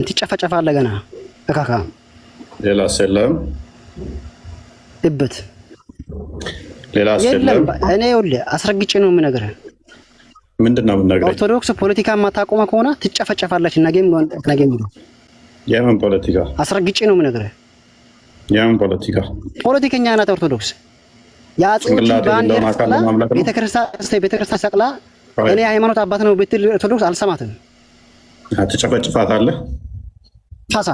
ትጨፈጨፋለህ ገና እካካ ሌላ ሰላም እበት ሌላ ሰላም እኔ ይኸውልህ አስረግጬ ነው የምነግርህ። ምንድነው የምነግርህ? ኦርቶዶክስ ፖለቲካ ማታቆማ ከሆነ ትጨፈጨፋለች። ነገም ነው የምን ፖለቲካ? አስረግጬ ነው የምነግርህ። የምን ፖለቲካ? ፖለቲከኛ ናት ኦርቶዶክስ። ያጾች ባንድ ቤተክርስቲያን ሰቅላ እኔ ሃይማኖት አባት ነው ብትል ኦርቶዶክስ አልሰማትም። ትጨፈጭፋታለህ። ፋሳ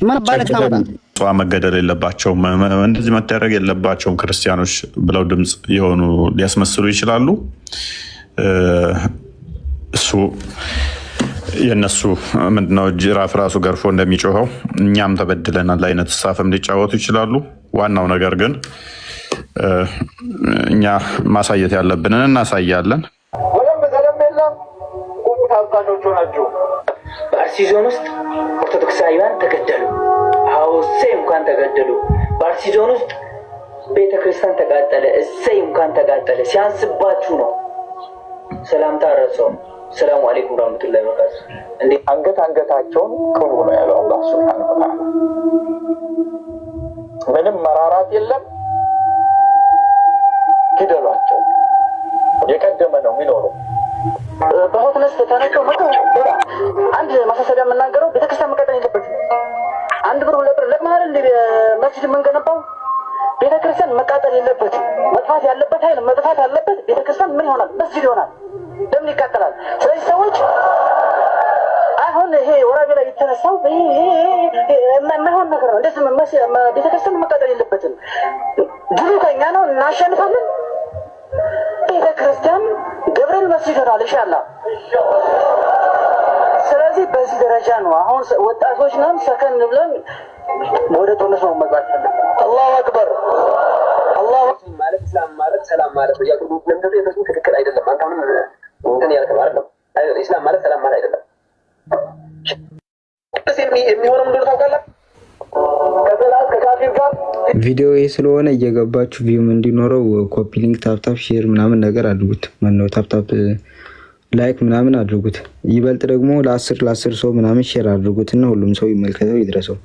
ምን ባለት ታመጣ ጧ መገደል የለባቸውም እንደዚህ መደረግ የለባቸውም ክርስቲያኖች ብለው ድምጽ የሆኑ ሊያስመስሉ ይችላሉ። እሱ የነሱ ምንድነው ጅራፍ ራሱ ገርፎ እንደሚጮኸው እኛም ተበድለናል አይነት ሀሳብም ሊጫወቱ ይችላሉ። ዋናው ነገር ግን እኛ ማሳየት ያለብንን እናሳያለን። በአርሲ ዞን ውስጥ ኦርቶዶክሳውያን ተገደሉ። እሰይ እንኳን ተገደሉ። በአርሲ ዞን ውስጥ ቤተክርስቲያን ተቃጠለ። እሰይ እንኳን ተቃጠለ። ሲያንስባችሁ ነው። ሰላምታ ረሰው ሰላም አለይኩም ወራህመቱላሂ ወበረካቱ። እንዴ አንገታቸውን ቅሩ ነው ያለው አላህ ሱብሃነሁ ወተዓላ። ምንም መራራት የለም። ግደሏቸው። የቀደመ ነው የሚኖረው። በሆትነስ ተነቀው አንድ ማሳሰቢያ የምናገረው ቤተክርስቲያን መቀጠል የለበትም። አንድ ብር ሁለት ብር ለማር እንደ መስጂድ የምንገነባው ቤተክርስቲያን መቃጠል የለበትም። መጥፋት ያለበት ኃይል መጥፋት ያለበት ቤተክርስቲያን ምን ይሆናል? መስጂድ ይሆናል። ለምን ይቃጠላል? ስለዚህ ሰዎች አሁን ይሄ ወራቤ ላይ የተነሳው የማይሆን ነገር ነው። እንደዚህ ቤተክርስቲያን መቃጠል የለበትም። ድሉ ከኛ ነው፣ እናሸንፋለን። ቤተክርስቲያን ገብርኤል መስጂድ ይሆናል ኢንሻአላህ። ስለዚህ በዚህ ደረጃ ነው አሁን ወጣቶች ነን ሰከን ብለን ወደ ጦርነት ነው መግባት ያለብን። አላሁ አክበር። አላሁ ማለት እስላም ማለት ሰላም ማለት ነው። ያቁ ለምንድነው የተሰው ትክክል አይደለም። አንተ ምን እንትን ያልከው አይደለም። እስላም ማለት ሰላም ማለት አይደለም። የሚሆነው ምንድነው ታውቃለህ? ከካፊር ጋር ቪዲዮ ስለሆነ እየገባችሁ ቪው እንዲኖረው ኮፒ ሊንክ ታፕታፕ ሼር ምናምን ነገር አድርጉት። ማነው ታፕታፕ ላይክ ምናምን አድርጉት። ይበልጥ ደግሞ ለ10 ሰው ምናምን ሼር አድርጉትና ሁሉም ሰው ይመልከተው ይድረሰው።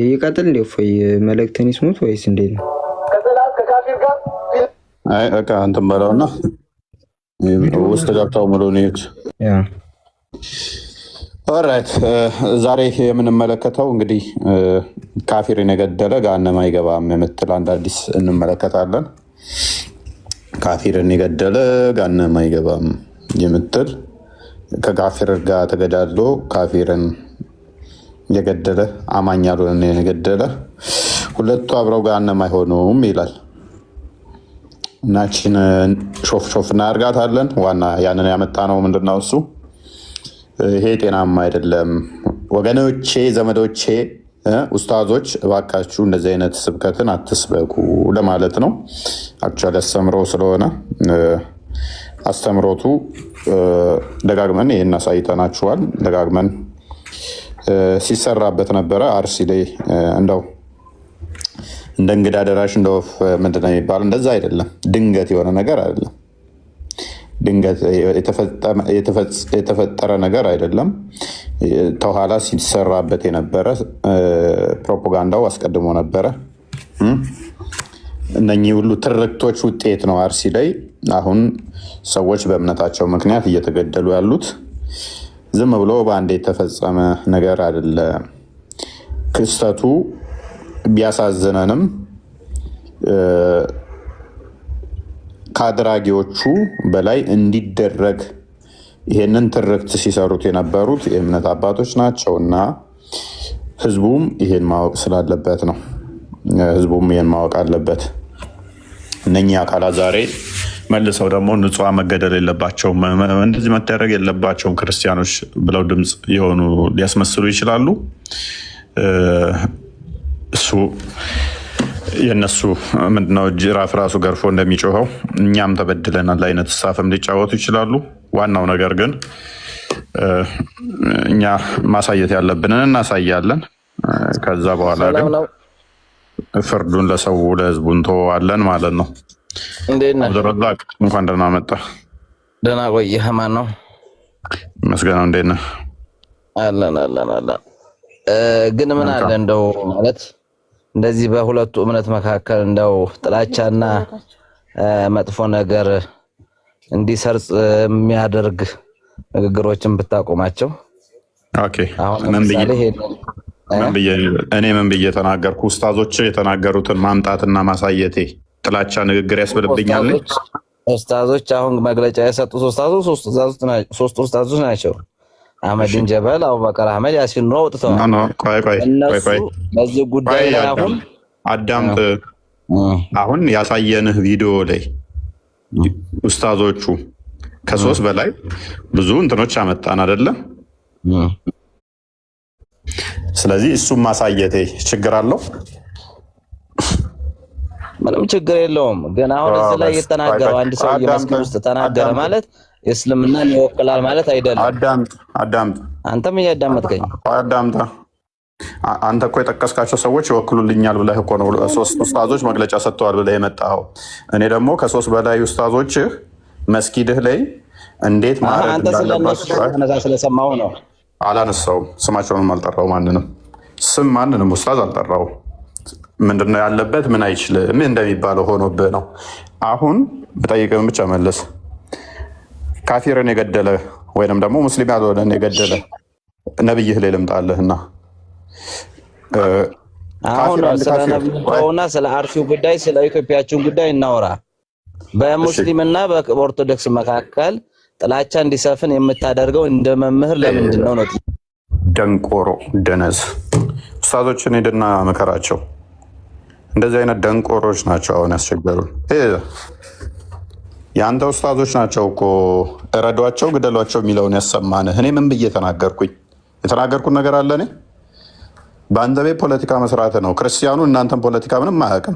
ይቀጥል እንዴ ወይ መልእክተን ይስሙት ወይስ እንዴት ነው? አይ በቃ አንተም ባለውና ውስጥ ገብታው መሎኔት ያ ኦራይት። ዛሬ የምንመለከተው እንግዲህ ካፊርን የገደለ ገሃነም አይገባም የምትል አንድ አዲስ እንመለከታለን። ካፊርን የገደለ ገሃነም አይገባም የምትል ከካፊር ጋር ተገዳድሎ ካፊርን የገደለ አማኝ ያልሆነ የገደለ ሁለቱ አብረው ገሃነም አይሆኑም ይላል። እናችን ሾፍ እናርጋታለን። ዋና ያንን ያመጣ ነው ምንድነው እሱ ይሄ ጤናማ አይደለም ወገኖቼ፣ ዘመዶቼ፣ ኡስታዞች እባካችሁ እንደዚህ አይነት ስብከትን አትስበኩ ለማለት ነው። አክቹዋሊ አስተምሮ ስለሆነ አስተምሮቱ ደጋግመን ይሄን አሳይተናችኋል። ደጋግመን ሲሰራበት ነበረ። አርሲ ላይ እንደው እንደ እንግዳ ደራሽ እንደው ምንድነው የሚባለው እንደዛ አይደለም። ድንገት የሆነ ነገር አይደለም። ድንገት የተፈጠረ ነገር አይደለም። ተኋላ ሲሰራበት የነበረ ፕሮፓጋንዳው አስቀድሞ ነበረ። እነኚህ ሁሉ ትርክቶች ውጤት ነው አርሲ ላይ አሁን ሰዎች በእምነታቸው ምክንያት እየተገደሉ ያሉት። ዝም ብሎ በአንድ የተፈጸመ ነገር አይደለም። ክስተቱ ቢያሳዝነንም ከአድራጊዎቹ በላይ እንዲደረግ ይሄንን ትርክት ሲሰሩት የነበሩት የእምነት አባቶች ናቸው እና ህዝቡም ይሄን ማወቅ ስላለበት ነው። ህዝቡም ይሄን ማወቅ አለበት። እነኚህ አካላት ዛሬ መልሰው ደግሞ ንጹሃን መገደል የለባቸውም እንደዚህ መደረግ የለባቸውም ክርስቲያኖች ብለው ድምጽ የሆኑ ሊያስመስሉ ይችላሉ። እሱ የነሱ ምንድነው ጅራፍ ራሱ ገርፎ እንደሚጮኸው እኛም ተበድለናል አይነት ሀሳብም ሊጫወቱ ይችላሉ። ዋናው ነገር ግን እኛ ማሳየት ያለብንን እናሳያለን። ከዛ በኋላ ግን ፍርዱን ለሰው ለህዝቡ እንተዋለን ማለት ነው። አብዱረዛቅ እንኳን ደህና መጣ። ደህና ቆየህ። ማን ነው? መስገነው እንዴት ነህ? አለን። ግን ምን አለ እንደው ማለት እንደዚህ በሁለቱ እምነት መካከል እንደው ጥላቻና መጥፎ ነገር እንዲሰርጽ የሚያደርግ ንግግሮችን ብታቆማቸው። ኦኬ ምን ብዬ ተናገርኩ? ኡስታዞች የተናገሩትን ማምጣትና ማሳየቴ ጥላቻ ንግግር ያስብልብኛል? ኡስታዞች አሁን መግለጫ የሰጡት ሶስት ኡስታዞች ናቸው። አህመድን ጀበል፣ አቡበከር አህመድ፣ ያሲን ኑር አውጥተዋል። ቆይ በዚህ ጉዳይ ላይ አሁን አዳምጥ። አሁን ያሳየንህ ቪዲዮ ላይ ኡስታዞቹ ከ3 በላይ ብዙ እንትኖች አመጣን አይደለም? ስለዚህ እሱም ማሳየቴ ችግር አለው? ምንም ችግር የለውም። ግን አሁን እዚህ ላይ የተናገረው አንድ ሰው የመስጊድ ውስጥ ተናገረ ማለት እስልምናን ይወክላል ማለት አይደለም። አዳምጥ። አንተም እያዳመጥከኝ አዳምጣ። አንተ እኮ የጠቀስካቸው ሰዎች ይወክሉልኛል ብለህ እኮ ነው 3 ኡስታዞች መግለጫ ሰጥተዋል ብለህ የመጣኸው። እኔ ደግሞ ከ3 በላይ ኡስታዞችህ መስጊድህ ላይ እንዴት ማድረግ እንዳለባቸው ስለሰማሁ ነው። አላነሳውም። ስማቸውንም አልጠራው። ማንንም ኡስታዝ አልጠራው። ምንድነው ያለበት? ምን አይችልም እንደሚባለው ሆኖብህ ነው። አሁን በጠይቅህን ብቻ መለስ። ካፊርን የገደለ ወይንም ደግሞ ሙስሊም ያልሆነን የገደለ ነብይህ ላይ ልምጣለህና አሁን ስለ ነብዩና ስለ አርሲው ጉዳይ ስለ ኢትዮጵያችን ጉዳይ እናወራ። በሙስሊምና በኦርቶዶክስ መካከል ጥላቻ እንዲሰፍን የምታደርገው እንደ መምህር ለምንድን ነው? ደንቆሮ ደነዝ ኡስታዞችን ሄድና መከራቸው። እንደዚህ አይነት ደንቆሮች ናቸው አሁን ያስቸገሩን። የአንተ ኡስታዞች ናቸው እኮ እረዷቸው፣ ግደሏቸው የሚለውን ያሰማንህ። እኔ ምን ብዬ ተናገርኩኝ? የተናገርኩት ነገር አለ? እኔ በአንተ ቤት ፖለቲካ መስራት ነው። ክርስቲያኑ እናንተን ፖለቲካ ምንም አያውቅም።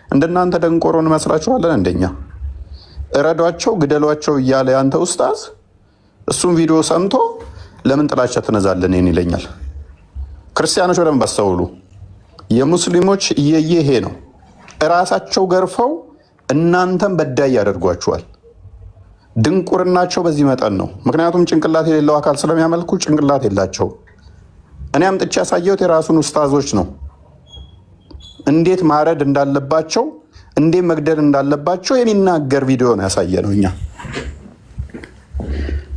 እንደናንተ ደንቆሮ እንመስላችኋለን? እንደኛ እረዷቸው፣ ግደሏቸው እያለ ያንተ ኡስታዝ እሱም ቪዲዮ ሰምቶ ለምን ጥላቻ ትነዛለን ይለኛል። ክርስቲያኖች በደንብ አስተውሉ። የሙስሊሞች ይሄ ነው። እራሳቸው ገርፈው እናንተም በዳይ ያደርጓቸዋል። ድንቁርናቸው በዚህ መጠን ነው። ምክንያቱም ጭንቅላት የሌለው አካል ስለሚያመልኩ ጭንቅላት የላቸው። እኔ አምጥቼ ያሳየሁት የራሱን ኡስታዞች ነው። እንዴት ማረድ እንዳለባቸው፣ እንዴት መግደል እንዳለባቸው የሚናገር ቪዲዮ ነው ያሳየ ነው። እኛ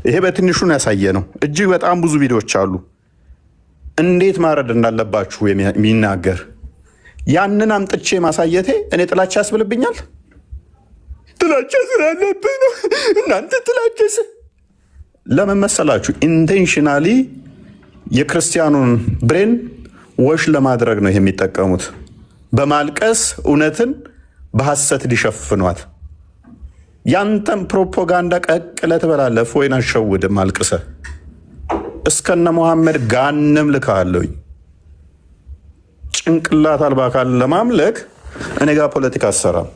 ይሄ በትንሹ ነው ያሳየ ነው። እጅግ በጣም ብዙ ቪዲዮዎች አሉ እንዴት ማረድ እንዳለባችሁ የሚናገር። ያንን አምጥቼ ማሳየቴ እኔ ጥላቻ ያስብልብኛል? ጥላቻ ስላለብኝ ነው። እናንተ ጥላቻስ ለምን መሰላችሁ? ኢንቴንሽናሊ የክርስቲያኑን ብሬን ወሽ ለማድረግ ነው የሚጠቀሙት። በማልቀስ እውነትን በሐሰት ሊሸፍኗት። ያንተም ፕሮፓጋንዳ ቀቅለህ ትበላለህ። ወይን አሸውድም አልቅሰህ እስከነ መሐመድ ጋንም ልካለሁኝ። ጭንቅላት አልባ አካል ለማምለክ እኔ ጋር ፖለቲካ አሰራም።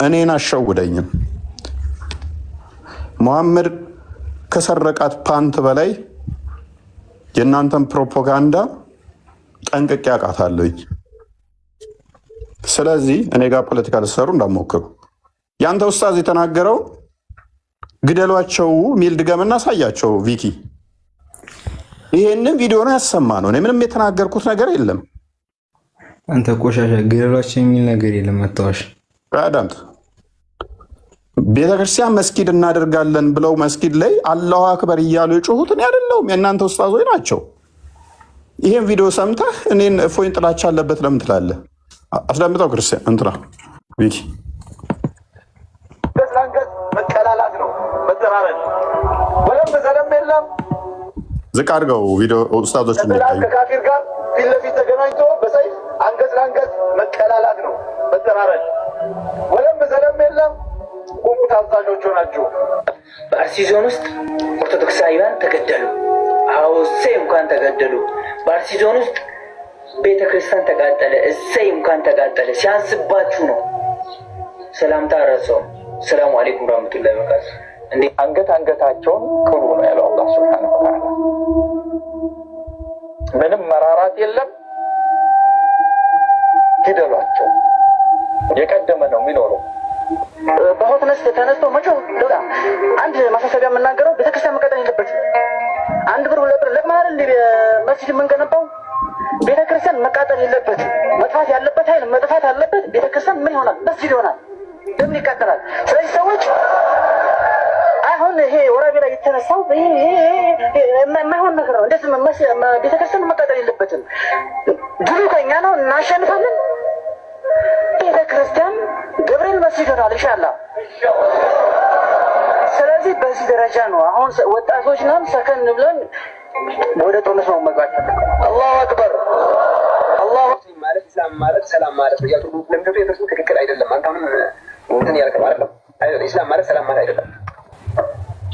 እኔን አሸውደኝም። መሐመድ ከሰረቃት ፓንት በላይ የእናንተን ፕሮፓጋንዳ ጠንቅቄ አውቃታለሁኝ። ስለዚህ እኔ ጋር ፖለቲካ ልትሰሩ እንዳትሞክሩ። ያንተ ኡስታዝ የተናገረው ግደሏቸው ሚል ድገምና አሳያቸው። ቪኪ ይሄንን ቪዲዮ ነው ያሰማ ነው። እኔ ምንም የተናገርኩት ነገር የለም። አንተ ቆሻሻ ግደሏቸው የሚል ነገር የለም። አታዋሽ። አዳምጥ። ቤተክርስቲያን መስጊድ እናደርጋለን ብለው መስጊድ ላይ አላሁ አክበር እያሉ የጮሁት እኔ አይደለሁም፣ የእናንተ ኡስታዞች ናቸው። ይሄን ቪዲዮ ሰምተህ እኔን እፎይን ጥላቻ አለበት ለምን ትላለህ? አስደምጠው። ክርስቲያን እንትና ቪኪ መቀላላት ነው መጠራረድ ወለም ዘለም የለም። ዝቅ አድርገው ቪዲዮ ኡስታዞች ከካፊር ጋር ፊት ለፊት ተገናኝቶ በሰይፍ አንገት ለአንገት መቀላላት ነው መጠራረድ ወለም ዘለም የለም። ቁሙ ታዛዦች ሆናችሁ። በአርሲ ዞን ውስጥ ኦርቶዶክሳውያን ተገደሉ። አዎ እሰይ እንኳን ተገደሉ። በአርሲ ዞን ውስጥ ቤተክርስቲያን ተቃጠለ። እሰይ እንኳን ተቃጠለ። ሲያንስባችሁ ነው። ሰላምታ ረሰው። ሰላም አለይኩም ወራህመቱላሂ ወበረካቱ። እንዴ አንገታቸውን ቅሩ ነው ያለው አላህ ሱብሓነሁ ወተዓላ። ምንም መራራት የለም። ግደሏቸው። የቀደመ ነው የሚኖረው። በሆትነስ ተነስቶ መቼው ዶላ አንድ ማሳሰቢያ የምናገረው ቤተክርስቲያን መቀጠል የለበትም። 1 ብር 2 ብር ለማር እንደ መስጂድ የምንገነባው? ቤተክርስቲያን መቃጠል የለበትም። መጥፋት ያለበት ኃይል መጥፋት አለበት። ቤተክርስቲያን ምን ይሆናል? መስጂድ ይሆናል። ለምን ይቃጠላል? ስለዚህ ሰዎች አሁን ይሄ ወራቤ ላይ የተነሳው የማይሆን ነገር ነው። እንዴት ቤተክርስቲያን መቃጠል የለበትም? ድሉ ከኛ ነው፣ እናሸንፋለን። ቤተክርስቲያን ገብርኤል መስጂድ ይሆናል ኢንሻአላህ። ስለዚህ በዚህ ደረጃ ነው አሁን ወጣቶች ነን፣ ሰከን ብለን ወደ ጦርነት ነው መግባት። አላሁ አክበር። አላሁ ማለት ኢስላም ማለት ሰላም ማለት ነው። ያቱ ለምንድነው የተሰው ትክክል አይደለም። አንተም እንትን ያልከው አይደለም። ኢስላም ማለት ሰላም ማለት አይደለም።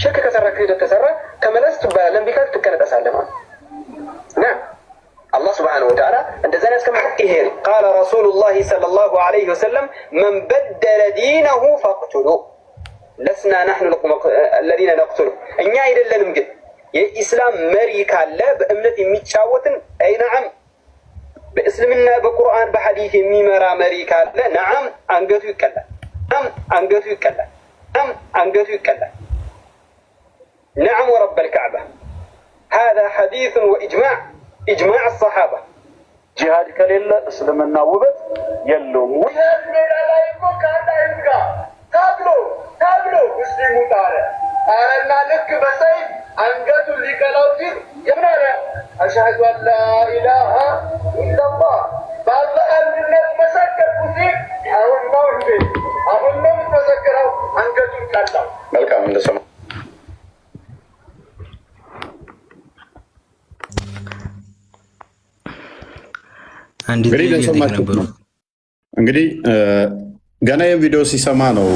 ሽርክ ከሰራ ክህደት ተሰራ ተመለስ ትባላለህ። ለምቢካት ትከነጠሳለህ ማለት ነው። አላህ Subhanahu Wa Ta'ala እንደዛ ያስቀምጠው ይሄ قال رسول الله صلى الله عليه وسلم من بدل دينه فاقتلوه لسنا نحن الذين نقتله እኛ አይደለንም ግን የኢስላም መሪ ካለ በእምነት የሚጫወትን አይ ነዓም በእስልምና በቁርአን በሐዲስ የሚመራ መሪ ካለ ነዓም አንገቱ ይቀላል። ነዓም አንገቱ ይቀላል። ነዓም አንገቱ ይቀላል። نعم ورب الكعبة هذا حديث وإجماع إجماع الصحابة جهاد كليل اسلمنا وبت يلوم جهاد من عليكم كان يبقى تابلو مسلمون تعالى أنا لك بسيط أنقذوا اللي قالوا فيه يبنى أشهد أن لا إله إلا الله بعد أن الناس مسكروا فيه أو النوم فيه أو النوم مسكروا أنقذوا الكلام መልካም እንደሰማ እንግዲህ ገና የቪዲዮ ሲሰማ ነው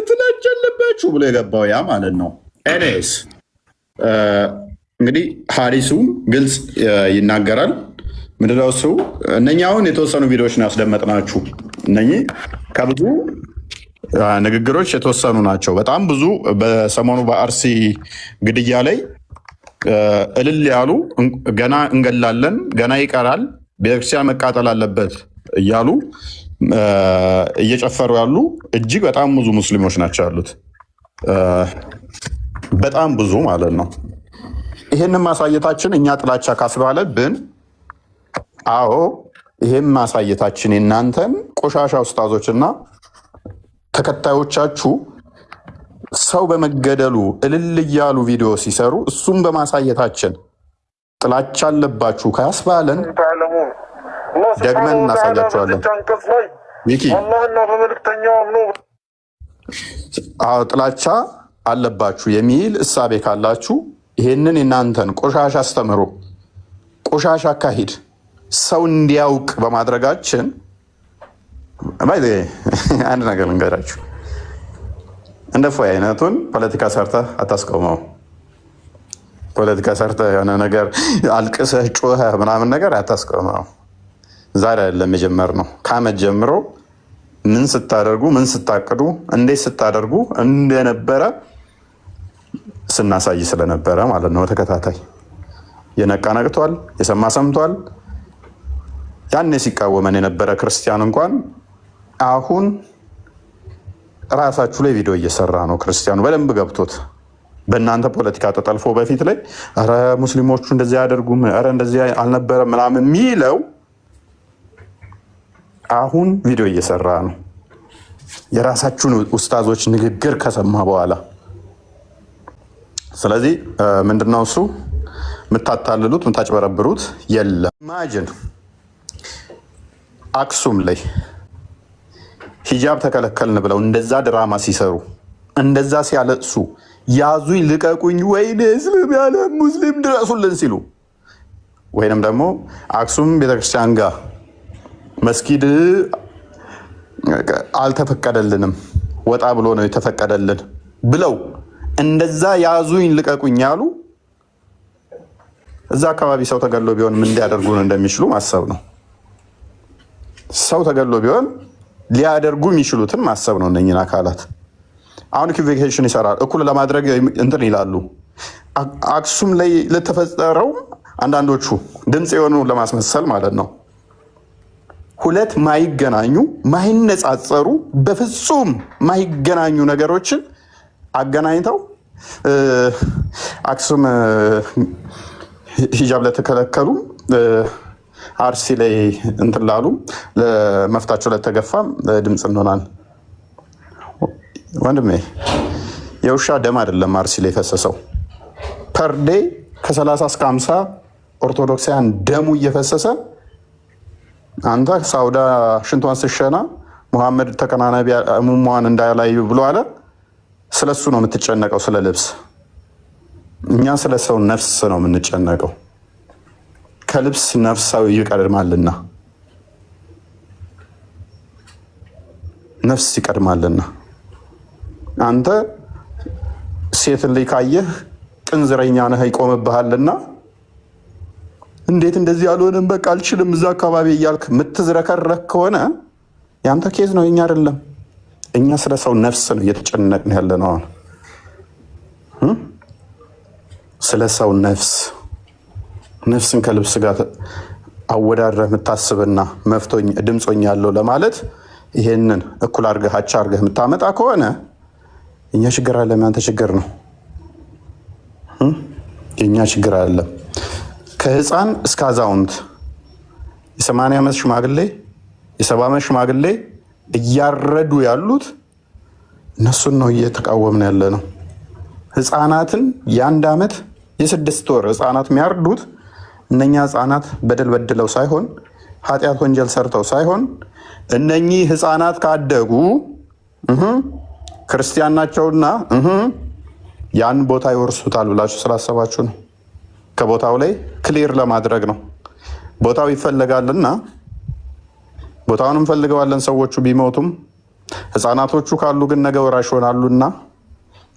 ጥላቻ አለባችሁ ብሎ የገባው ያ ማለት ነው። ኤኒዌይስ እንግዲህ ሐዲሱም ግልጽ ይናገራል። ምንድነው እሱ? እነኚህ አሁን የተወሰኑ ቪዲዮዎች ነው ያስደመጥናችሁ። እነኚህ ከብዙ ንግግሮች የተወሰኑ ናቸው። በጣም ብዙ በሰሞኑ በአርሲ ግድያ ላይ እልል ያሉ ገና እንገላለን፣ ገና ይቀራል፣ ቤተክርስቲያን መቃጠል አለበት እያሉ እየጨፈሩ ያሉ እጅግ በጣም ብዙ ሙስሊሞች ናቸው ያሉት። በጣም ብዙ ማለት ነው። ይህንን ማሳየታችን እኛ ጥላቻ ካስባለብን፣ አዎ ይህም ማሳየታችን የእናንተን ቆሻሻ ኡስታዞችና ተከታዮቻችሁ ሰው በመገደሉ እልል እያሉ ቪዲዮ ሲሰሩ እሱም በማሳየታችን ጥላቻ አለባችሁ ካስባለን ደግመን እናሳያችኋለን። ሚኪ ጥላቻ አለባችሁ የሚል እሳቤ ካላችሁ ይሄንን የናንተን ቆሻሻ አስተምሮ ቆሻሻ አካሂድ ሰው እንዲያውቅ በማድረጋችን አንድ ነገር ልንገራችሁ። እንደ ፎይ አይነቱን ፖለቲካ ሰርተህ አታስቆመው። ፖለቲካ ሰርተህ የሆነ ነገር አልቅሰህ ጮኸህ ምናምን ነገር አታስቆመው። ዛሬ አይደለም የጀመርነው። ከዓመት ጀምሮ ምን ስታደርጉ፣ ምን ስታቅዱ፣ እንዴት ስታደርጉ እንደነበረ ስናሳይ ስለነበረ ማለት ነው። ተከታታይ የነቃ ነቅቷል፣ የሰማ ሰምቷል። ያኔ ሲቃወመን የነበረ ክርስቲያን እንኳን አሁን ራሳችሁ ላይ ቪዲዮ እየሰራ ነው። ክርስቲያኑ በደንብ ገብቶት በእናንተ ፖለቲካ ተጠልፎ በፊት ላይ ኧረ ሙስሊሞቹ እንደዚህ አያደርጉም፣ ኧረ እንደዚህ አልነበረም ምናምን የሚለው አሁን ቪዲዮ እየሰራ ነው። የራሳችሁን ኡስታዞች ንግግር ከሰማ በኋላ። ስለዚህ ምንድነው እሱ የምታታልሉት የምታጭበረብሩት የለም። ማጅን አክሱም ላይ ሂጃብ ተከለከልን ብለው እንደዛ ድራማ ሲሰሩ እንደዛ ሲያለቅሱ ያዙኝ ልቀቁኝ፣ ወይኔ እስልም ያለ ሙስሊም ድረሱልን ሲሉ ወይንም ደግሞ አክሱም ቤተክርስቲያን ጋር መስጊድ አልተፈቀደልንም ወጣ ብሎ ነው የተፈቀደልን ብለው እንደዛ ያዙኝ ልቀቁኝ ያሉ እዛ አካባቢ ሰው ተገሎ ቢሆን ምን እንዲያደርጉን እንደሚችሉ ማሰብ ነው። ሰው ተገሎ ቢሆን ሊያደርጉ የሚችሉትን ማሰብ ነው። እነኝን አካላት አሁን ኢኩቪኬሽን ይሰራል እኩል ለማድረግ እንትን ይላሉ። አክሱም ላይ ለተፈጠረው አንዳንዶቹ ድምፅ የሆኑ ለማስመሰል ማለት ነው። ሁለት ማይገናኙ ማይነጻጸሩ በፍጹም ማይገናኙ ነገሮችን አገናኝተው አክሱም ሂጃብ ለተከለከሉ አርሲ ላይ እንትን ላሉ ለመፍታቸው ለተገፋም ድምፅ እንሆናል። ወንድሜ የውሻ ደም አይደለም አርሲ ላይ የፈሰሰው። ፐርዴ ከ30 እስከ 50 ኦርቶዶክሳውያን ደሙ እየፈሰሰ አንተ ሳውዳ ሽንቷን ስሸና ሙሐመድ ተከናናቢ ሙሟን እንዳያላዩ ብሎ አለ። ስለሱ ነው የምትጨነቀው፣ ስለ ልብስ። እኛ ስለ ሰው ነፍስ ነው የምንጨነቀው። ከልብስ ነፍሳዊ ይቀድማልና ነፍስ ይቀድማልና። አንተ ሴትን ላይ ካየህ ቅንዝረኛ ነህ ይቆምብሃልና እንዴት እንደዚህ አልሆነም በቃ አልችልም እዛ አካባቢ እያልክ የምትዝረከረክ ከሆነ ያንተ ኬዝ ነው፣ የኛ አይደለም። እኛ ስለ ሰው ነፍስ ነው እየተጨነቅን ያለ ነው። አሁን ስለ ሰው ነፍስን ከልብስ ጋር አወዳድረህ የምታስብና መፍቶኝ ድምፆኝ ያለው ለማለት ይሄንን እኩል አድርገህ አቻ አድርገህ የምታመጣ ከሆነ የኛ ችግር አለ፣ ያንተ ችግር ነው። የኛ ችግር አለ። ከህፃን እስከ አዛውንት የ80 ዓመት ሽማግሌ የ70 ዓመት ሽማግሌ እያረዱ ያሉት እነሱን ነው እየተቃወምን ያለ ነው። ህፃናትን የ1 ዓመት የ6 ወር ህፃናት የሚያርዱት እነኛ ህፃናት በደል በድለው ሳይሆን ኃጢአት ወንጀል ሰርተው ሳይሆን እነኚህ ህፃናት ካደጉ ክርስቲያን ናቸውና ያን ቦታ ይወርሱታል ብላችሁ ስላሰባችሁ ነው። ከቦታው ላይ ክሊር ለማድረግ ነው። ቦታው ይፈለጋልና ቦታውን እንፈልገዋለን። ሰዎቹ ቢሞቱም ህፃናቶቹ ካሉ ግን ነገ ወራሽ ይሆናሉና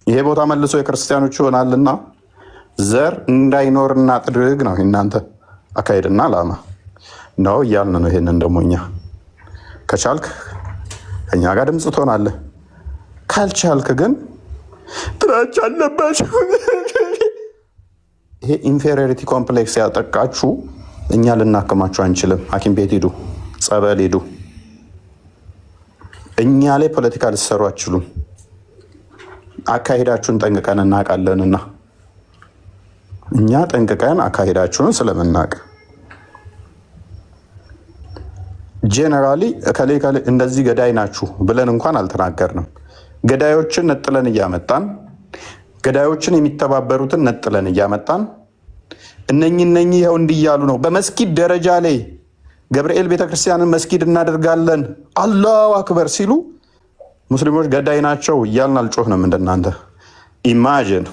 ይሄ ቦታ መልሶ የክርስቲያኖች ይሆናልና ዘር እንዳይኖርና ጥድግ ነው እናንተ አካሄድና አላማ ነው እያልን ነው። ይሄንን ደግሞ እኛ ከቻልክ ከኛ ጋር ድምፅ ትሆናለህ፣ ካልቻልክ ግን ጥላቻ አለባችሁ። ይሄ ኢንፌሪዮሪቲ ኮምፕሌክስ ያጠቃችሁ እኛ ልናክማችሁ አንችልም። ሐኪም ቤት ሂዱ፣ ጸበል ሂዱ። እኛ ላይ ፖለቲካ ልትሰሩ አትችሉም። አካሄዳችሁን ጠንቅቀን እናውቃለንና እኛ ጠንቅቀን አካሄዳችሁን ስለምናውቅ ጄኔራሊ እከሌ እንደዚህ ገዳይ ናችሁ ብለን እንኳን አልተናገርንም። ገዳዮችን ነጥለን እያመጣን ገዳዮችን የሚተባበሩትን ነጥለን እያመጣን እነኚህ ይኸው እንዲያሉ ነው። በመስጊድ ደረጃ ላይ ገብርኤል ቤተክርስቲያንን መስጊድ እናደርጋለን አላሁ አክበር ሲሉ ሙስሊሞች ገዳይ ናቸው እያልን አልጮህንም እንደናንተ። ኢማጂን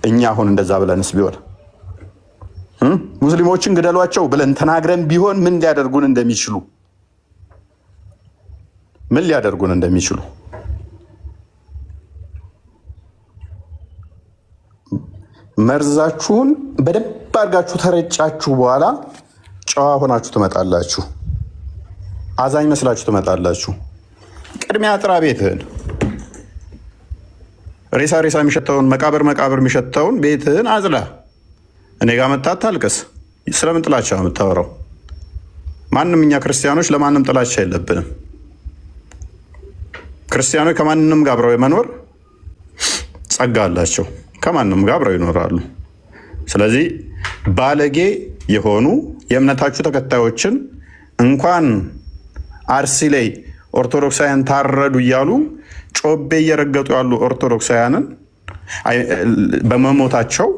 እኛ አሁን እንደዛ ብለንስ ቢሆን ሙስሊሞችን ግደሏቸው ብለን ተናግረን ቢሆን ምን ሊያደርጉን እንደሚችሉ መርዛችሁን በደንብ አድርጋችሁ ተረጫችሁ በኋላ ጨዋ ሆናችሁ ትመጣላችሁ። አዛኝ መስላችሁ ትመጣላችሁ። ቅድሚያ ጥራ ቤትህን። ሬሳ የሚሸተውን መቃብር የሚሸተውን ቤትህን አዝላ። እኔ ጋር መታ አታልቅስ። ስለምን ጥላቻ የምታወራው? ማንም እኛ ክርስቲያኖች ለማንም ጥላቻ የለብንም። ክርስቲያኖች ከማንም ጋር አብረው የመኖር ጸጋ አላቸው። ከማንም ጋር አብረው ይኖራሉ። ስለዚህ ባለጌ የሆኑ የእምነታችሁ ተከታዮችን እንኳን አርሲ ላይ ኦርቶዶክሳውያን ታረዱ እያሉ ጮቤ እየረገጡ ያሉ ኦርቶዶክሳውያንን በመሞታቸው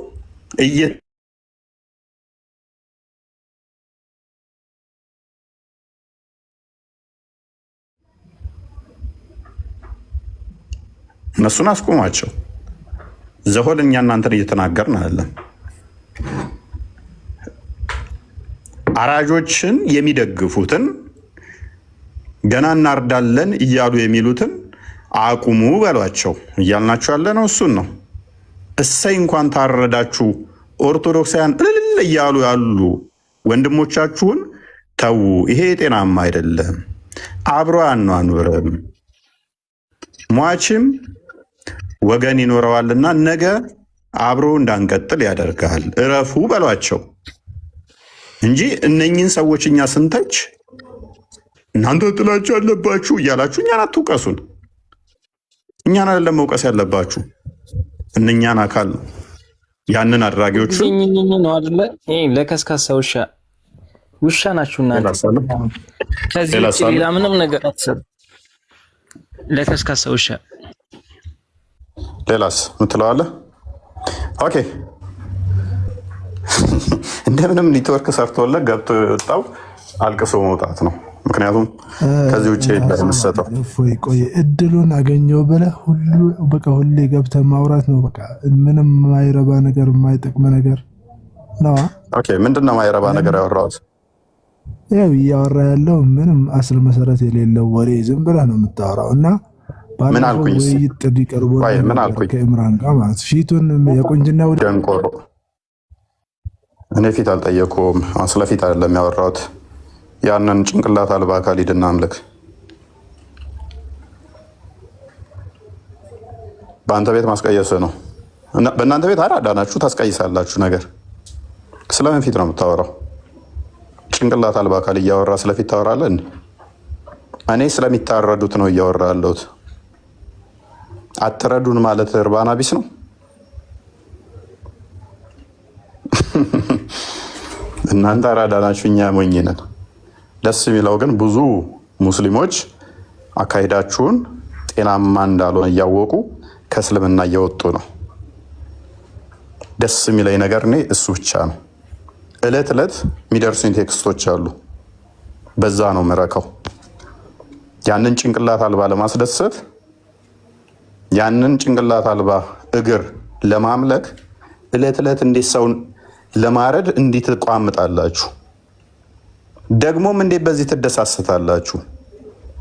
እነሱን አስቆሟቸው። ዘሆል እኛ እናንተን እየተናገርን አይደለም። አራጆችን የሚደግፉትን ገና እናርዳለን እያሉ የሚሉትን አቁሙ በሏቸው እያልናቸው ያለ ነው። እሱን ነው። እሰይ እንኳን ታረዳችሁ ኦርቶዶክሳውያን እልል እያሉ ያሉ ወንድሞቻችሁን ተዉ። ይሄ ጤናማ አይደለም። አብሮ አኗኑርም ሟችም ወገን ይኖረዋልና ነገ አብሮ እንዳንቀጥል ያደርጋል። እረፉ በሏቸው እንጂ እነኝህን ሰዎች እኛ ስንተች እናንተ ጥላቻ አለባችሁ እያላችሁ እኛን አትውቀሱን። እኛን አይደለም መውቀስ ያለባችሁ እነኛን አካል ነው። ያንን አድራጊዎቹ ነው አይደለ? ይሄ ለከስካሳ ውሻ ናችሁ እናንተ። ከዚህ ውጭ ሌላ ምንም ነገር አትሰሩ። ለከስካሳ ውሻ። ሌላስ ምትለዋለህ? ኦኬ እንደምንም ኔትወርክ ሰርቶለት ገብቶ የወጣው አልቅሶ መውጣት ነው። ምክንያቱም ከዚህ ውጭ የምትሰጠው ቆይ እድሉን አገኘው ብለህ ሁሌ ገብተህ ማውራት ነው። በቃ ምንም ማይረባ ነገር የማይጠቅም ነገር ነው። ኦኬ ምንድነው ማይረባ ነገር ያወራሁት? ያው እያወራ ያለው ምንም አስል መሰረት የሌለው ወሬ ዝም ብለህ ነው የምታወራው። እና ምን አልኩኝ? ውይይት ጥሪ ቀርቦ ምን አልኩኝ? ከኢምራን ጋር ማለት ፊቱን የቁንጅና ደንቆሮ እኔ ፊት አልጠየኩም። ስለፊት አይደለም ያወራሁት። ያንን ጭንቅላት አልባ አካል ሂድና አምልክ። በአንተ ቤት ማስቀየስ ነው። በእናንተ ቤት አዳናችሁ ታስቀይሳላችሁ ነገር። ስለምን ፊት ነው የምታወራው? ጭንቅላት አልባ አካል እያወራ ስለፊት ታወራለህ? እኔ ስለሚታረዱት ነው እያወራ ያለሁት። አትረዱን ማለት እርባና ቢስ ነው። እናንተ አራዳናችሁ፣ እኛ ሞኝ ነን። ደስ የሚለው ግን ብዙ ሙስሊሞች አካሄዳችሁን ጤናማ እንዳልሆነ እያወቁ ከእስልምና እየወጡ ነው። ደስ የሚለኝ ነገር እኔ እሱ ብቻ ነው። እለት እለት የሚደርሱኝ ቴክስቶች አሉ። በዛ ነው ምረከው። ያንን ጭንቅላት አልባ ለማስደሰት፣ ያንን ጭንቅላት አልባ እግር ለማምለክ እለት እለት እንዴት ሰውን ለማረድ እንዴት ትቋምጣላችሁ? ደግሞም እንዴት በዚህ ትደሳሰታላችሁ?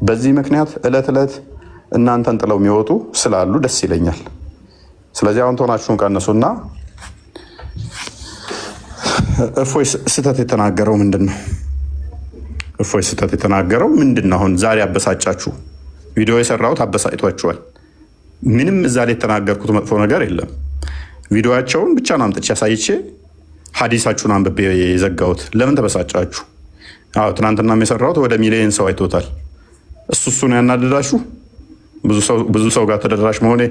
በዚህ ምክንያት እለት እለት እናንተን ጥለው የሚወጡ ስላሉ ደስ ይለኛል። ስለዚህ አሁን ቶናችሁን ቀንሱና እፎይ ስህተት የተናገረው ምንድን ነው? እፎይ ስህተት የተናገረው ምንድን ነው? አሁን ዛሬ አበሳጫችሁ። ቪዲዮ የሰራሁት አበሳጭቷችኋል። ምንም እዛ ላይ የተናገርኩት መጥፎ ነገር የለም። ቪዲዮቸውን ብቻ ነው አምጥቼ ያሳይቼ ሀዲሳችሁን አንብቤ የዘጋሁት። ለምን ተበሳጫችሁ? አዎ ትናንትና የሰራሁት ወደ ሚሊዮን ሰው አይቶታል። እሱ ነው ያናደዳችሁ? ብዙ ሰው ጋር ተደራሽ መሆኔ።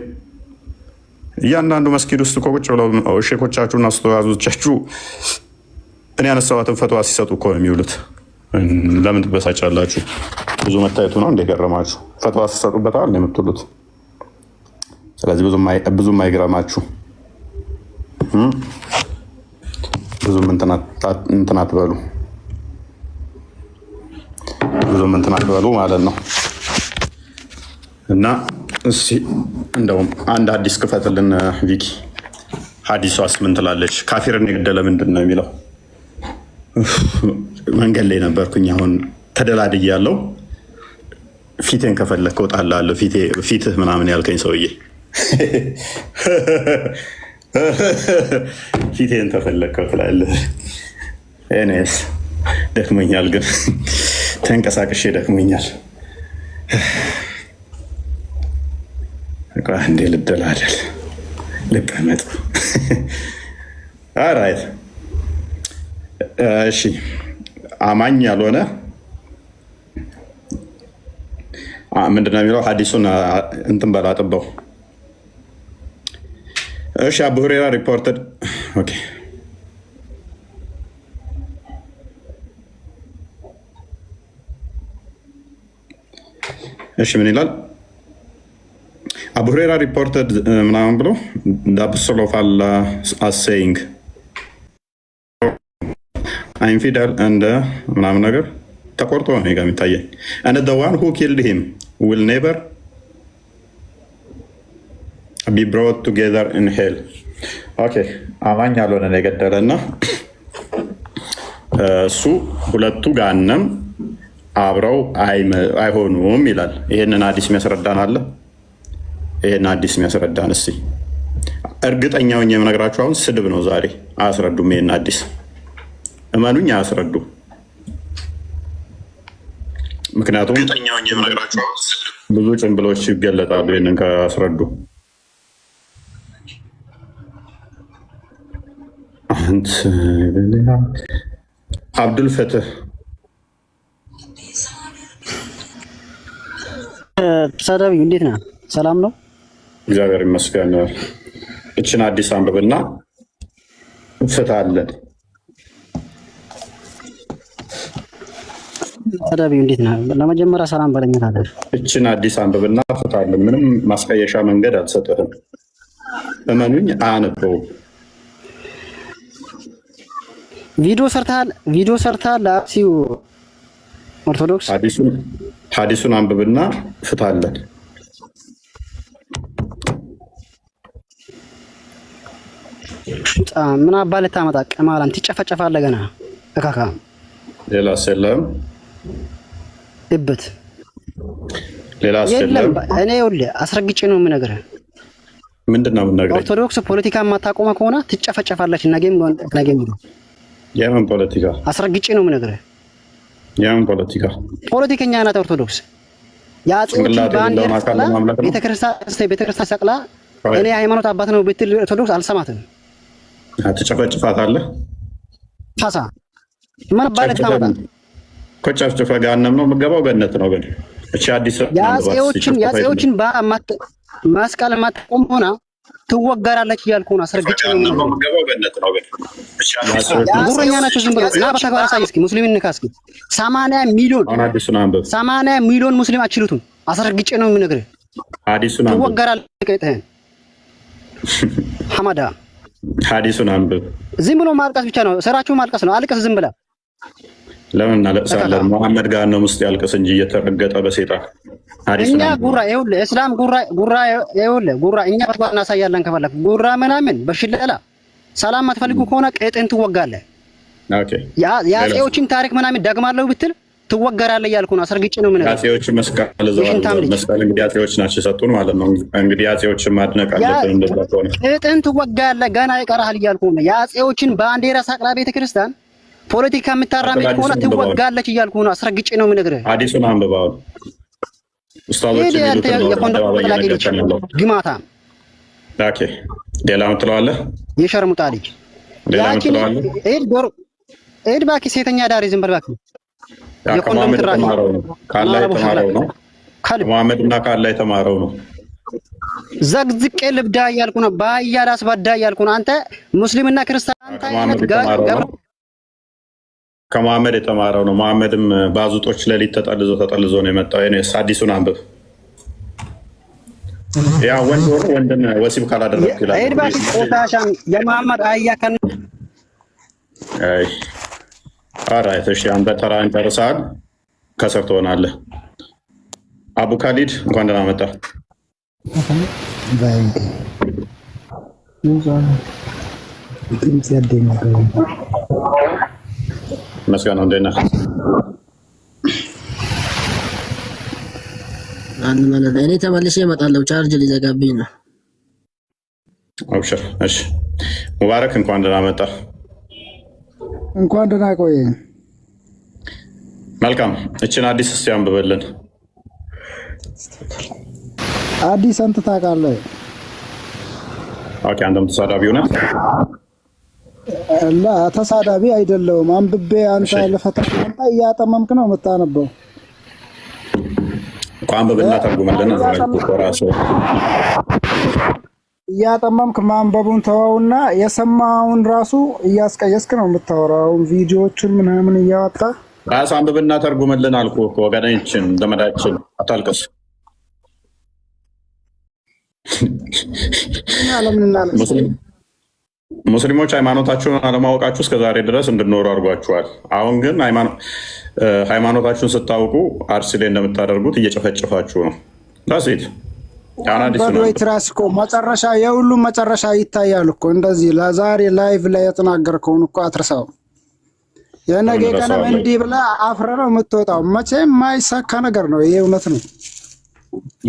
እያንዳንዱ መስጊድ ውስጥ እኮ ቁጭ ብለው ሼኮቻችሁና አስተዋዞቻችሁ እኔ ያነሳኋትን ፈትዋ ሲሰጡ እኮ ነው የሚውሉት። ለምን ትበሳጫላችሁ? ብዙ መታየቱ ነው እንደገረማችሁ። ፈትዋ ሲሰጡበታል ነው የምትውሉት። ስለዚህ ብዙም አይገረማችሁ። ብዙም እንትን አትበሉ፣ ብዙም እንትን አትበሉ ማለት ነው። እና እስኪ እንደውም አንድ ሀዲስ ክፈትልን ቪኪ። ሀዲሷስ ምን ትላለች? ካፊርን የገደለ ምንድን ነው የሚለው? መንገድ ላይ ነበርኩኝ አሁን ተደላድያለሁ። ፊቴን ከፈለክ እወጣልሃለሁ። ፊትህ ምናምን ያልከኝ ሰውዬ ፊቴን ተፈለግከው ትላለህ። እኔስ ደክሞኛል፣ ግን ተንቀሳቅሼ ደክሞኛል። እንዴ ልደላደል፣ ልቀመጥ። አራይት እሺ። አማኝ ያልሆነ ምንድነው የሚለው? ሀዲሱን እንትን በላ አጥበው። እሺ አቡ ሁሬራ ሪፖርተድ። ኦኬ እሺ ምን ይላል? አቡ ሁሬራ ሪፖርተድ ምናምን ብሎ ዳብሶል ኦፍ አላህ አስ ሴይንግ አይም ፊደል እንደ ምናምን ነገር ተቆርጦ ነው ጋር የሚታየኝ። and the one who killed him will never be brought together in hell. ኦኬ አማኝ ያልሆነ የገደለና እሱ ሁለቱ ጋነም አብረው አይሆኑም ይላል። ይሄንን አዲስ የሚያስረዳን አለ። ይሄን አዲስ የሚያስረዳን እስኪ እርግጠኛው የምነግራችሁ አሁን ስድብ ነው ዛሬ። አያስረዱም። ይሄን አዲስ እመኑኝ አያስረዱም። ምክንያቱም ብዙ ጭንብሎች ይገለጣሉ ይህንን ካስረዱ። አብዱል ፈትህ ተሳዳቢው እንዴት ነህ? ሰላም ነው? እግዚአብሔር ይመስገን። እችን አዲስ አንብብና ፍታለን። ተዳቢው እንዴት ነው? ለመጀመሪያ ሰላም በለኝ ታዲያ። እችን አዲስ አንብብና ፍታለን። ምንም ማስቀየሻ መንገድ አልሰጠህም። እመኑኝ አያነበውም። ቪዲዮ ሰርተሃል ለአርሲው ኦርቶዶክስ። ሀዲሱን አንብብና ፍታለን። ምን አባልህ ታመጣ? ቀማላም ትጨፈጨፋለህ ገና እካካ። ሌላ ሰለም እበት ሌላ ሰለም። እኔ ይኸውልህ አስረግጬ ነው የምነግርህ። ምንድን ነው የምነግርህ? ኦርቶዶክስ ፖለቲካ የማታቆመ ከሆነ ትጨፈጨፋለች። ነገም የምን ፖለቲካ? አስረግጬ ነው የምነግርህ። የምን ፖለቲካ? ፖለቲከኛ ናት ኦርቶዶክስ። የአፄዎችን ባንዲራ ቤተክርስቲያን ሰቅላ እኔ ሃይማኖት አባት ነው ብትል ኦርቶዶክስ አልሰማትም። ትጨፈጭፋታለህ። ፋሳ ምን ባለት ታመጣ? ኮጫፍጭፈ ገሃነም ነው የምትገባው፣ ገነት ነው ግን። እቺ አዲስ የአፄዎችን መስቀል ማትቆም ሆና ትወገራለች እያልኩ ነው። አስረግጬ ነው የምትገባው፣ ገነት ነው ግን። ጉረኛ ናቸው። ዝም ብለው እና በተግባር አሳይ እስኪ። ሙስሊምን ንካ እስኪ። 80 ሚሊዮን ሙስሊም አችሉትም። አስረግጬ ነው የምነግርህ። ሐዲሱን አንብብ። ትወገራለች። ቀይተህን ሐማዳ ሐዲሱን አንብብ። ዝም ብሎ ማልቀስ ብቻ ነው ስራችሁ፣ ማልቀስ ነው። አልቀስ ዝም ብላ። ለምን እናለቅሳለን? መሐመድ ጋር ነው ውስጥ ያልቀስ እንጂ እየተረገጠ በሴጣን። እኛ ጉራ ይኸውልህ፣ እስላም ጉራ ይኸውልህ፣ ጉራ እኛ በተግባር እናሳያለን። ከፈለክ ጉራ ምናምን በሽለላ ሰላም አትፈልጉ ከሆነ ቀጥን ትወጋለህ። ኦኬ። የአፄዎችን ታሪክ ምናምን ደግማለሁ ብትል ትወገራለህ እያልኩ ነው። አስረግጬ ነው የምነግርህ። አፄዎች መስቀል መስቀል እንግዲህ አፄዎች ናቸው የሰጡን ማለት ነው። እንግዲህ አፄዎችን ማድነቅ አለብን። እንደዛ ከሆነ ቀጥን ትወጋለህ። ገና ይቀርሃል እያልኩ ነው። የአፄዎችን ባንዲራ ሰቅላ ቤተክርስቲያን ፖለቲካ የምታራምድ ከሆነ ትወጋለች እያልኩ ነው። አስረግጬ ነው የምነግርህ። ሐዲሱን አንብበው ኡስታዞች ግማታ። ኦኬ። ሌላ ምትለዋለህ? የሸርሙጣ ልጅ ያቺን ኤድ ባኪ ሴተኛ ዳሪ ዝም በል ባኪ። የኮንዶም ትራፊ ካላ የተማረው ነው። ከመሐመድና ካላ የተማረው ነው። ዘግዝቄ ልብዳ እያልኩ ነው። ባያ ላስባዳ እያልኩ ነው። አንተ ሙስሊምና ክርስቲያን ከመሐመድ የተማረው ነው። መሐመድም ባዙጦች ሌሊት ተጠልዞ ነው የመጣው። እኔስ ሐዲሱን አንብብ። ያ ወንድ ሆኖ ወንድን ወሲብ ካላደረግክ ይላል። ኤድ ባኪ ቆታሻም የመሐመድ አያ ከን አራይት። እሺ አንተ ተራህን ጨርሰሃል። ከስር ትሆናለህ። አቡ ካሊድ እንኳን ደህና መጣ። መስጋናው እንዴት ነህ? እኔ ተመልሼ እመጣለሁ። ቻርጅ ሊዘጋብኝ ነው። አብሽር። እሺ ሙባረክ እንኳን ደህና መጣ። እንኳን ደህና ቆየኝ። መልካም። እችን አዲስ እስቲ አንብበልን። አዲስ አንተ ታውቃለህ? ኦኬ። አንተም ተሳዳቢው ነህ? ላ ተሳዳቢ አይደለሁም። አንብቤ አንተ ለፈተና አንተ እያጠመምክ ነው የምታነበው። አንብብና ተርጉምልን። ራሱ እያጠመምክ ማንበቡን ተወውና የሰማውን ራሱ እያስቀየስክ ነው የምታወራው። ቪዲዮዎችን ምናምን እያወጣ ራስ አንብብና ተርጉምልን አልኩህ እኮ ወገናችን፣ ዘመዳችን። አታልቅስ። ሙስሊሞች ሃይማኖታችሁን አለማወቃችሁ እስከዛሬ ድረስ እንድኖሩ አድርጓችኋል። አሁን ግን ሃይማኖታችሁን ስታውቁ አርሲ ላይ እንደምታደርጉት እየጨፈጨፋችሁ ነው። ዳሴት በዶይት ራስ እኮ መጨረሻ የሁሉም መጨረሻ ይታያል እኮ። እንደዚህ ለዛሬ ላይቭ ላይ የተናገርከውን እኮ አትርሳው። የነገ ቀንም እንዲህ ብለህ አፍረ ነው የምትወጣው። መቼም የማይሳካ ነገር ነው ይሄ። እውነት ነው።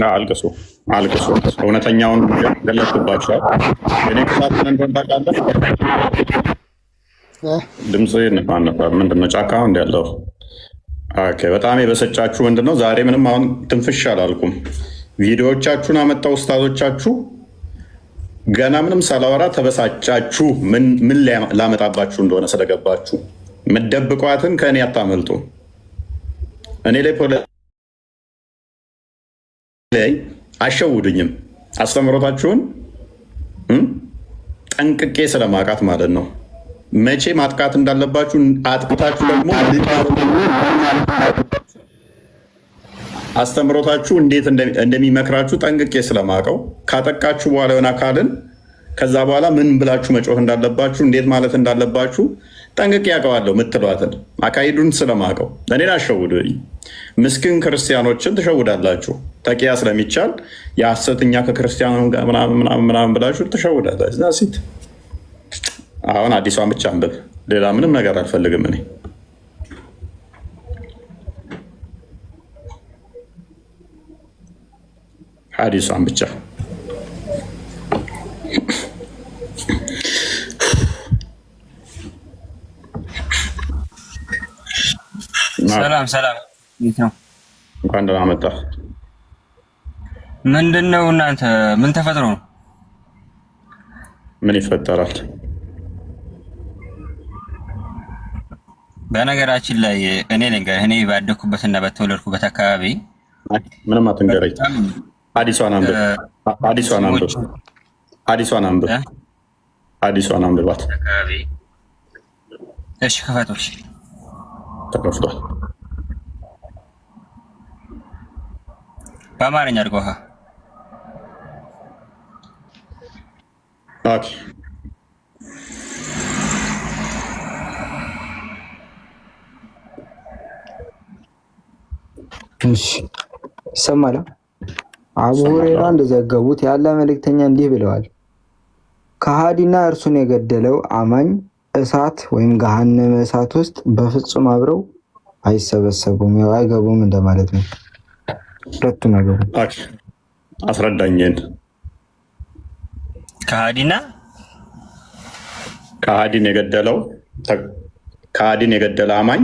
አልቅሱ አልቅሱ። እውነተኛውን ገለጽባችኋል። እኔ ክሳትን እንደሆን ታውቃለህ። ድምፅ ምንድን ነው? ጫካ እንዲ ያለው። በጣም የበሰጫችሁ ምንድን ነው? ዛሬ ምንም አሁን ትንፍሽ አላልኩም። ቪዲዮዎቻችሁን አመጣው ኡስታዞቻችሁ። ገና ምንም ሳላወራ ተበሳጫችሁ። ምን ላመጣባችሁ እንደሆነ ስለገባችሁ ምደብቋትን ከእኔ አታመልጡ። እኔ ላይ አሸውዱኝም። አስተምሮታችሁን ጠንቅቄ ስለማውቃት ማለት ነው። መቼ ማጥቃት እንዳለባችሁ አጥቅታችሁ ደግሞ አስተምሮታችሁ እንዴት እንደሚመክራችሁ ጠንቅቄ ስለማውቀው ካጠቃችሁ በኋላ የሆነ አካልን ከዛ በኋላ ምን ብላችሁ መጮህ እንዳለባችሁ እንዴት ማለት እንዳለባችሁ ጠንቅቄ ያውቀዋለሁ። ምትሏትን አካሄዱን ስለማውቀው እኔን አሸውዱ። ምስኪን ክርስቲያኖችን ትሸውዳላችሁ። ተቂያ ስለሚቻል የሐሰተኛ ከክርስቲያኑ ጋር ምናምን ብላችሁ ትሸውዳላችሁ። ሴት አሁን አዲሷን ብቻ አንብብ። ሌላ ምንም ነገር አልፈልግም እኔ። አዲሷን ብቻ ሰላም ሰላም፣ እንዴት ነው? እንኳን ደህና መጣህ። ምንድነው እናንተ ምን ተፈጥሮ ነው? ምን ይፈጠራል? በነገራችን ላይ እኔ ባደኩበትና በተወለድኩበት አካባቢ ምንም አትንገረኝ። አዲሷን አንብብ። አዲሷን አንብባት። እሺ ክፈቶች ተከፍቷል። በአማርኛ አድርገውሃ። ኦኬ ይሰማል። አቡ ሁረይራ እንደዘገቡት ያለ መልእክተኛ እንዲህ ብለዋል፣ ከሃዲና እርሱን የገደለው አማኝ እሳት ወይም ገሃነመ እሳት ውስጥ በፍጹም አብረው አይሰበሰቡም፣ ያው አይገቡም እንደማለት ነው። ሁለቱም አይገቡም። አስረዳኝን። ከሃዲን የገደለ አማኝ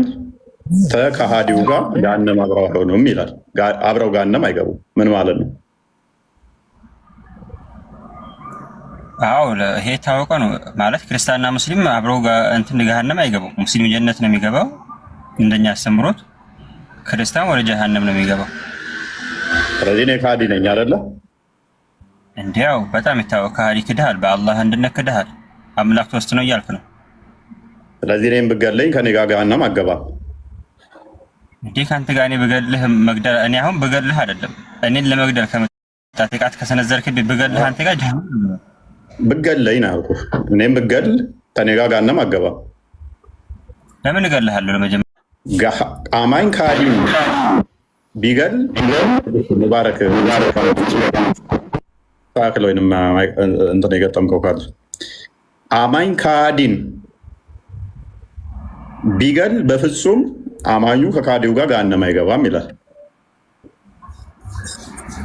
ከሃዲው ጋር ገሃነም አብረው አይሆኑም ይላል። አብረው ገሃነም አይገቡም ምን ማለት ነው? አዎ ይሄ ታወቀ ነው ማለት ክርስቲያንና ሙስሊም አብረው ገሃነም አይገቡም። ሙስሊም ጀነት ነው የሚገባው እንደኛ አስተምሮት፣ ክርስቲያን ወደ ጀሃነም ነው የሚገባው። ስለዚህ እኔ ከሃዲ ነኝ አይደለ? እንዲያው በጣም የታወቀ ከሃዲ ክደሃል፣ በአላህ አንድነት ክደሃል፣ አምላክ ሶስት ነው እያልክ ነው። ስለዚህ እኔም ብገለኝ ከኔ ጋር ገሃነም አገባም እንዴ? ከአንተ ጋር እኔ ብገልህ መግደል፣ እኔ አሁን ብገልህ አይደለም እኔን ለመግደል ከመጣ ጥቃት ከሰነዘርክብኝ ብገልህ አንተ ጋር ጀሃነም ብገለኝ ነው ያልኩህ። እኔም ብገል ከኔ ጋር ገሃነም አገባም። ለምን እገልሃለሁ? ለመጀመሪያ አማኝ ከሃዲ ቢገል ሙባረክ ታክል ወይንም እንትን የገጠምከው ካለ አማኝ ከሃዲን ቢገል በፍጹም አማኙ ከካዲው ጋር ገሃነም አይገባም ይላል።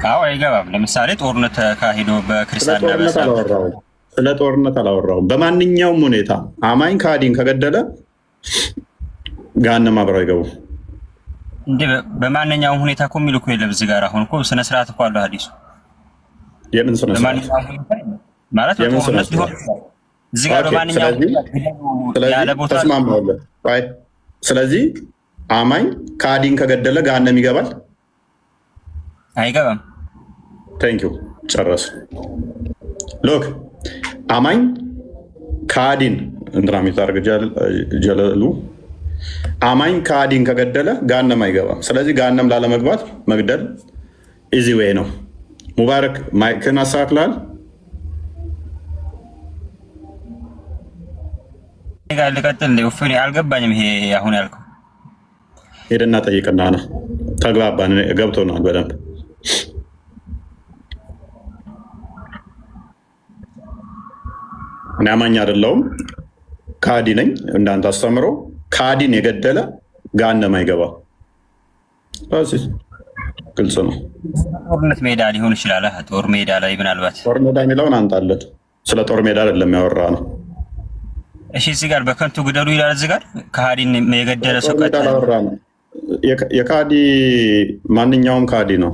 አዎ አይገባም። ለምሳሌ ጦርነት ተካሂዶ በክርስቲያንና ስለ ጦርነት አላወራሁም። በማንኛውም ሁኔታ አማኝ ከሃዲን ከገደለ ገሃነም አብረው አይገቡም። እንዴ በማንኛውም ሁኔታ እኮ የሚል እኮ የለም እዚህ ጋር። አሁን እኮ ስነ ስርዓት እኮ አለው ሐዲሱ። የምን ስነ ስርዓት ማለት ነው? ጦርነት ሊሆን እዚህ ጋር በማንኛውም ያለ ቦታ ተስማማለህ። ስለዚህ አማኝ ከሃዲን ከገደለ ገሃነም ይገባል አይገባም? ቴንኪው ጨረስ። ሎክ አማኝ ከሃዲን እንድራሚት አድርግ ጀለሉ አማኝ ከሃዲን ከገደለ ገሃነም አይገባም። ስለዚህ ገሃነም ላለመግባት መግደል ኢዚ ዌይ ነው። ሙባረክ ማይክን አስተካክላል። ጋር ልቀጥል ወፍኔ አልገባኝም። ይሄ አሁን ያልከው ሄደና ጠይቅና ነው። ተግባባን፣ ገብቶናል በደንብ። እኔ አማኝ አይደለሁም ከሃዲ ነኝ እንዳንተ አስተምሮ። ከሃዲን የገደለ ገሃነም አይገባም። ግልጽ ነው። ጦርነት ሜዳ ሊሆን ይችላል። ጦር ሜዳ ላይ ምናልባት ጦር ሜዳ የሚለውን አንጣለት። ስለ ጦር ሜዳ አይደለም ያወራ ነው። እሺ እዚህ ጋር በከንቱ ግደሉ ይላል። እዚህ ጋር ከሃዲን የገደለ ሰው የከሃዲ ማንኛውም ከሃዲ ነው።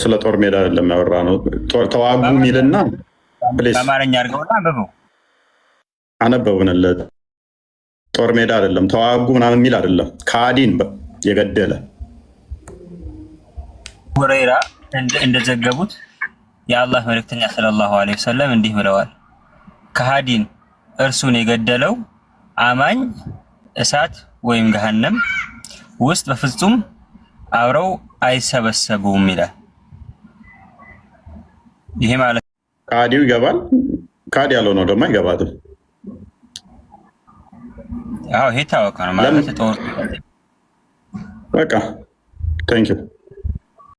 ስለ ጦር ሜዳ አይደለም ያወራ ነው። ተዋጉ የሚልና በአማርኛ አድርገውና አንብበው አነበብንለት። ጦር ሜዳ አይደለም ተዋጉ ምናምን የሚል አይደለም። ከሃዲን የገደለ ሁረይራ እንደዘገቡት የአላህ መልእክተኛ ሰለላሁ ዐለይሂ ወሰለም እንዲህ ብለዋል፣ ከሃዲን እርሱን የገደለው አማኝ እሳት ወይም ገሃነም ውስጥ በፍጹም አብረው አይሰበሰቡም ይላል። ይሄ ማለት ካዲው ይገባል፣ ካዲ ያለው ነው ደግሞ አይገባትም። አዎ ይሄ ታወቀ ነው ማለት ተወር በቃ ቴንክ ዩ